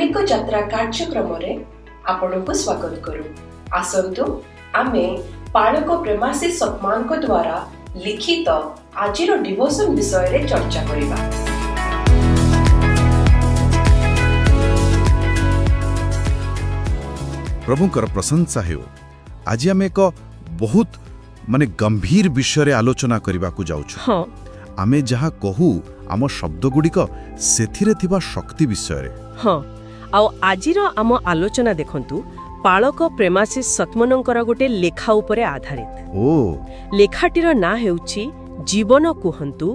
आत्मिक यात्रा कार्यक्रम रे आपनको स्वागत करू। आसंतु आमे पालक प्रेमाशीष सतमान को द्वारा लिखित आजिर डिवोशन विषय रे चर्चा करिबा। प्रभुंकर प्रशंसा हेउ। आज आम एक बहुत माने गंभीर विषय रे आलोचना करबा को जाउछु। हाँ आमे जहा कहू आम शब्द गुड़िक सेथिरे थिबा शक्ति विषय रे। हाँ आउ आजिर आम आलोचना देखंतु पालक प्रेमाशीष सतमनंकर गोटे लेखा उपरे आधारित। ओ लेखाटीर ना हेउची जीवन कुहंतु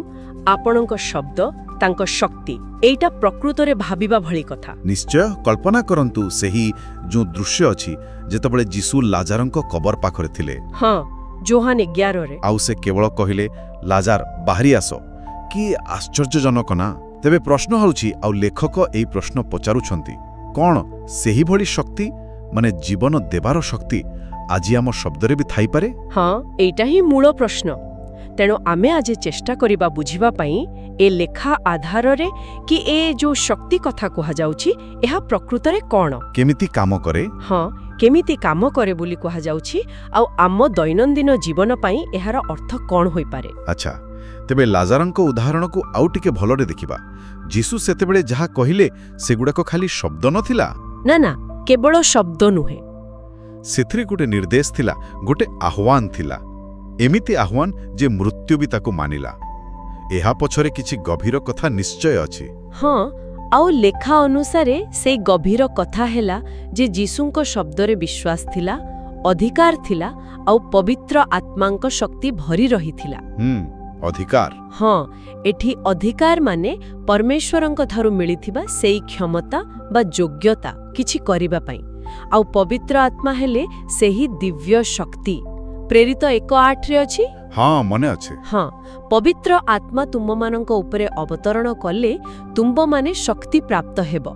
आपणक शब्द तांक शक्ति। एइटा प्रकृत रे भाबिबा भली कथा। निश्चय कल्पना करंतु सेही जो दृश्य अछि जेतबळे जीसु लाजारंक कबर पाखरे थिले। हाँ जोहान 11 रे आउ से केवल कहिले लाजार बाहरी आसो कि आश्चर्यजनक ना। तेबे प्रश्न होउछि आउ लेखक एई प्रश्न पचारुछंती कोन सेही भली शक्ति माने जीवन देबार शक्ति आजि आम शब्द रे भी थाई पारे। हाँ एइटा ही मूल प्रश्न। तेणु आमे आज चेष्टा करिबा बुझिबा पई ए लेखा आधार रे कि ए जो शक्ति कथा कहा जाउछि एहा प्रकृत रे कोन केमिति काम करे। हाँ केमिति काम करे बोली कहा जाउछि आउ आम दैनंदिन जीवन पई एहार अर्थ कोन होई पारे। अच्छा तेबे लाजारंक उदाहरण को आउ टिके भलरे देखिबा। जीसु सेतेबेले जहा कहिले सेगुडाको खाली शब्द नथिला ना ना केवल शब्द नुहे सेथरे गोटे निर्देश थिला गोटे आह्वान थिला। एमिति आह्वान जे मृत्यु भी ताको मानिला। एहा पछरे किछि गभीर कथा निश्चय अछि। हाँ आउ लेखा अनुसारे से गभीर कथा हेला जे जीसुंक शब्द रे विश्वास थिला अधिकार थिला आउ पवित्र आत्मांक शक्ति भरी रहिथिला। अधिकार। हाँ एठी अधिकार माने परमेश्वरंक थारु मिलिथिबा सेई क्षमता बा योग्यता किछि करिबा पई आउ पवित्र आत्मा हेले सेही दिव्य शक्ति। प्रेरित 1:8 रे अछि। हाँ मने अछि। हाँ पवित्र आत्मा तुममानंक उपरे अवतरण कले तुंब माने शक्ति प्राप्त हेब।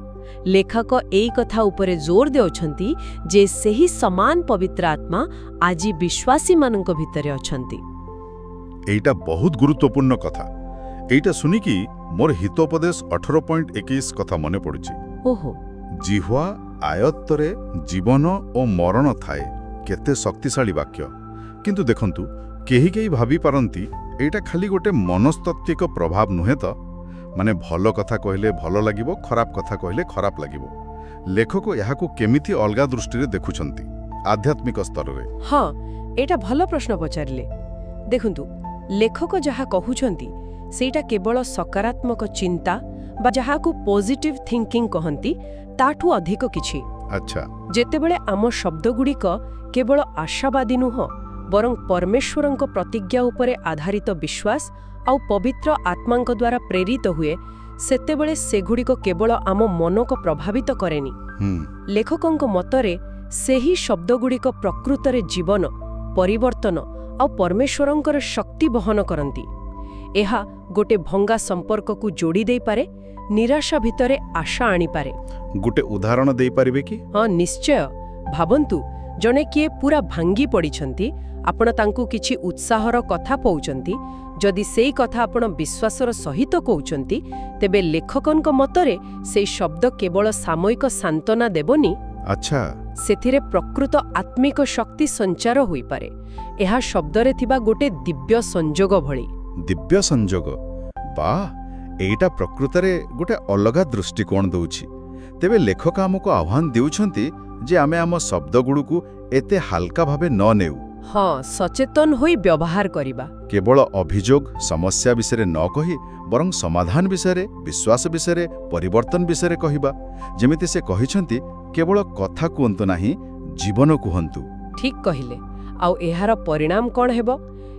लेखक एई कथा उपरे जोर देउछंती जे सेही समान पवित्र आत्मा आजि विश्वासी मानंक भितरे अछंती। एइटा बहुत गुरुत्वपूर्ण कथा। एइटा सुनी कि मोर हितोपदेश 18.21 कथा मने पड़ुछि। ओहो जिह्वा आयत्तरे जीवन और मरण थाए केते शक्तिशाली वाक्य। किंतु देखंतु केही केही भाबी पारंती एइटा खाली गोटे मनस्तत्विक प्रभाव नुहे तो माने भलो कथा कहले भलो लागिबो खराब कथा कहले खराब लागिबो। लेखक याहाकु केमिति अलगा दृष्टि रे देखुछंती आध्यात्मिक स्तर रे। हाँ एटा भलो प्रश्न पचारिले। देखंतु लेखक जहा कहउछंती सेटा केवल सकारात्मक चिंता बा जहाकु पॉजिटिव थिंकिंग कहंती ताठू अधिक किछि। अच्छा जेतेबेले आम शब्द गुड़िक केवल आशावादी नुह बरं परमेश्वरंक प्रतिज्ञा उपरे आधारित विश्वास आउ पवित्र आत्मांक द्वारा प्रेरित हुए सेतेबेले सेगुड़िक केवल आम मन को प्रभावित करेनी। लेखकंक मतरे सेही शब्द गुड़िक प्रकृत रे जीवन परिवर्तन आउ परमेश्वरंकर शक्ति बहन करंती। एहा गोटे भंगा संपर्क को जोड़ी दे पारे निराशा भितरे आशा आनी पारे। गोटे उदाहरण दे पारिबे कि। हाँ निश्चय भावंतु जने किए पूरा भांगी पड़िछंती आपण तांकु किछि उत्साहर कथा पौचंती जदि सेई कथा आपण विश्वासर सहित कहउचंती तेबे लेखकनक मतरे सेई शब्द केवल सामयिक सांत्वना देबनी। अच्छा सेथिरे प्रकृत आत्मिक शक्ति संचार होई पारे। एहा शब्दरे थिबा गोटे दिव्य संजोग भଳି। दिव्य संजोग वाह एइटा प्रकृतरे गोटे अलगा दृष्टिकोण दउछि। तेबे लेखक हमको आह्वान देउछंती जे आमे आम शब्द गुडुकु एते हल्का भावे न नेउ। हाँ सचेतन होई व्यवहार करिबा। केवल अभियोग समस्या विषय न कहि बरं समाधान विषय विश्वास विषय परिवर्तन विषय कहिबा। जेमिति से कहिछंती केवल कथा कुहंतु नाही जीवन कुहंतु। ठीक कहिले आउ एहार परिणाम कोन हेबो।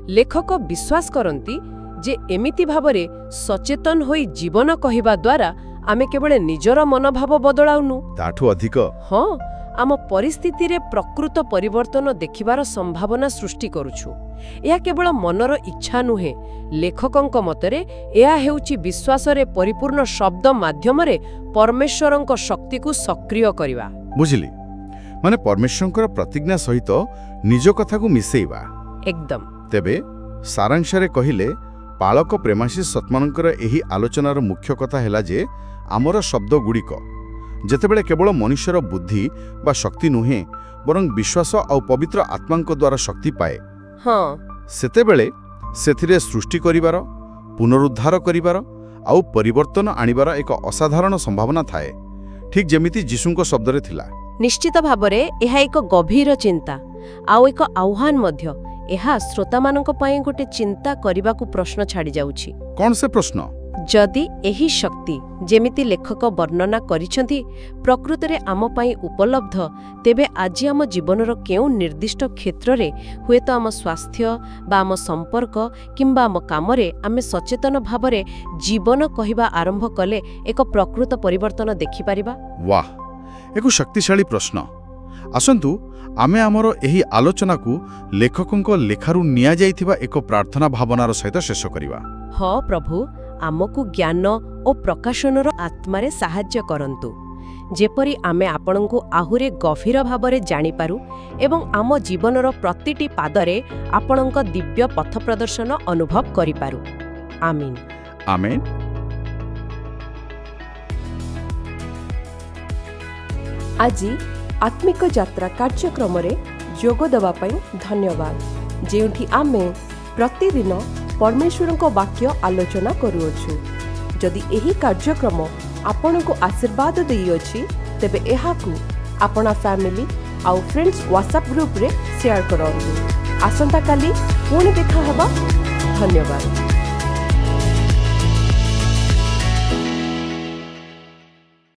लेखक विश्वास करंती जे एमिति भाबरे सचेतन होई जीवन कहिबा द्वारा आमे केवल निजर मनोभाव बदलाउनु ताठू अधिक। हाँ आम परिस्थिति रे प्रकृत परिवर्तन देखिबार संभावना सृष्टि करूछु। यह केवल मनर इच्छा नुहे लेखकंक मतरे यह हेउची विश्वास रे परिपूर्ण शब्द माध्यम रे परमेश्वरंक शक्ति को सक्रिय करिवा। बुझिली माने परमेश्वरंकर प्रतिज्ञा सहित निज कथा को मिसेइबा। एकदम। तेबे सारांश रे कहिले पालक प्रेमाशीष सतमानंकर एही आलोचनार मुख्य कथा हैला जे आमर शब्द गुड़िक ଯେତେବେଳେ କେବଳ ମନୁଷ୍ୟର ବୁଦ୍ଧି ବା ଶକ୍ତି ନୁହେଁ ବରଂ ବିଶ୍ୱାସ ଆଉ ପବିତ୍ର ଆତ୍ମାଙ୍କ ଦ୍ୱାରା ଶକ୍ତି ପାଏ ହଁ ସେତେବେଳେ ସେଥିରେ ସୃଷ୍ଟି କରିବାର ପୁନରୁଦ୍ଧାର କରିବାର ଆଉ ପରିବର୍ତ୍ତନ ଆଣିବାର ଏକ ଅସାଧାରଣ ସମ୍ଭାବନା ଥାଏ ଠିକ୍ ଯେମିତି ଯୀଶୁଙ୍କ ଶବ୍ଦରେ ଥିଲା। ନିଶ୍ଚିତ ଭାବରେ ଏହା ଏକ ଗଭୀର ଚିନ୍ତା ଆଉ ଏକ ଆହ୍ୱାନ ମଧ୍ୟ। ଏହା ଶ୍ରୋତାମାନଙ୍କ ପାଇଁ ଗୋଟେ ଚିନ୍ତା କରିବାକୁ ପ୍ରଶ୍ନ ଛାଡ଼ିଯାଉଛି। କ'ଣ ସେ ପ୍ରଶ୍ନ? ଯଦି ଏହି ଶକ୍ତି ଯେମିତି ଲେଖକ ବର୍ଣ୍ଣନା କରିଛନ୍ତି ପ୍ରକୃତରେ ଆମ ପାଇଁ ଉପଲବ୍ଧ, ତେବେ ଆଜି ଆମ ଜୀବନର କେଉଁ ନିର୍ଦ୍ଦିଷ୍ଟ କ୍ଷେତ୍ରରେ ହୁଏତ ଆମ ସ୍ୱାସ୍ଥ୍ୟ ବା ଆମ ସମ୍ପର୍କ କିମ୍ବା ଆମ କାମରେ ଆମେ ସଚେତନ ଭାବରେ ଜୀବନ କହିବା ଆରମ୍ଭ କଲେ ଏକ ପ୍ରକୃତ ପରିବର୍ତ୍ତନ ଦେଖିପାରିବା? ବାଃ, ଏକ ଶକ୍ତିଶାଳୀ ପ୍ରଶ୍ନ। ଆସନ୍ତୁ ଆମେ ଆମର ଏହି ଆଲୋଚନାକୁ ଲେଖକଙ୍କ ଲେଖାରୁ ନିଆଯାଇଥିବା ଏକ ପ୍ରାର୍ଥନା ଭାବନାର ସହିତ ଶେଷ କରିବା। ହଁ ପ୍ରଭୁ, ଆମକୁ ଜ୍ଞାନ ଓ ପ୍ରକାଶନର ଆତ୍ମାରେ ସାହାଯ୍ୟ କରନ୍ତୁ, ଯେପରି ଆମେ ଆପଣଙ୍କୁ ଆହୁରି ଗଭୀର ଭାବରେ ଜାଣିପାରୁ ଏବଂ ଆମ ଜୀବନର ପ୍ରତିଟି ପାଦରେ ଆପଣଙ୍କ ଦିବ୍ୟ ପଥ ପ୍ରଦର୍ଶନ ଅନୁଭବ କରିପାରୁ। ଆମିନ୍। ଆମେନ୍। ଆଜି ଆତ୍ମିକ ଯାତ୍ରା କାର୍ଯ୍ୟକ୍ରମରେ ଯୋଗ ଦେବା ପାଇଁ ଧନ୍ୟବାଦ, ଯେଉଁଠି ଆମେ ପ୍ରତିଦିନ परमेश्वरଙ୍କ ବାକ୍ୟ ଆଲୋଚନା କରୁଅଛୁ। ଯଦି ଏହି କାର୍ଯ୍ୟକ୍ରମ ଆପଣଙ୍କୁ ଆଶୀର୍ବାଦ ଦେଇଅଛି, ତେବେ ଏହାକୁ ଆପଣା ଫ୍ୟାମିଲି ଆଉ ଫ୍ରେଣ୍ଡସ୍ WhatsApp ଗ୍ରୁପରେ ସେୟାର କରନ୍ତୁ। ଆସନ୍ତା କାଲି ପୁଣି ଦେଖା ହେବା। ଧନ୍ୟବାଦ।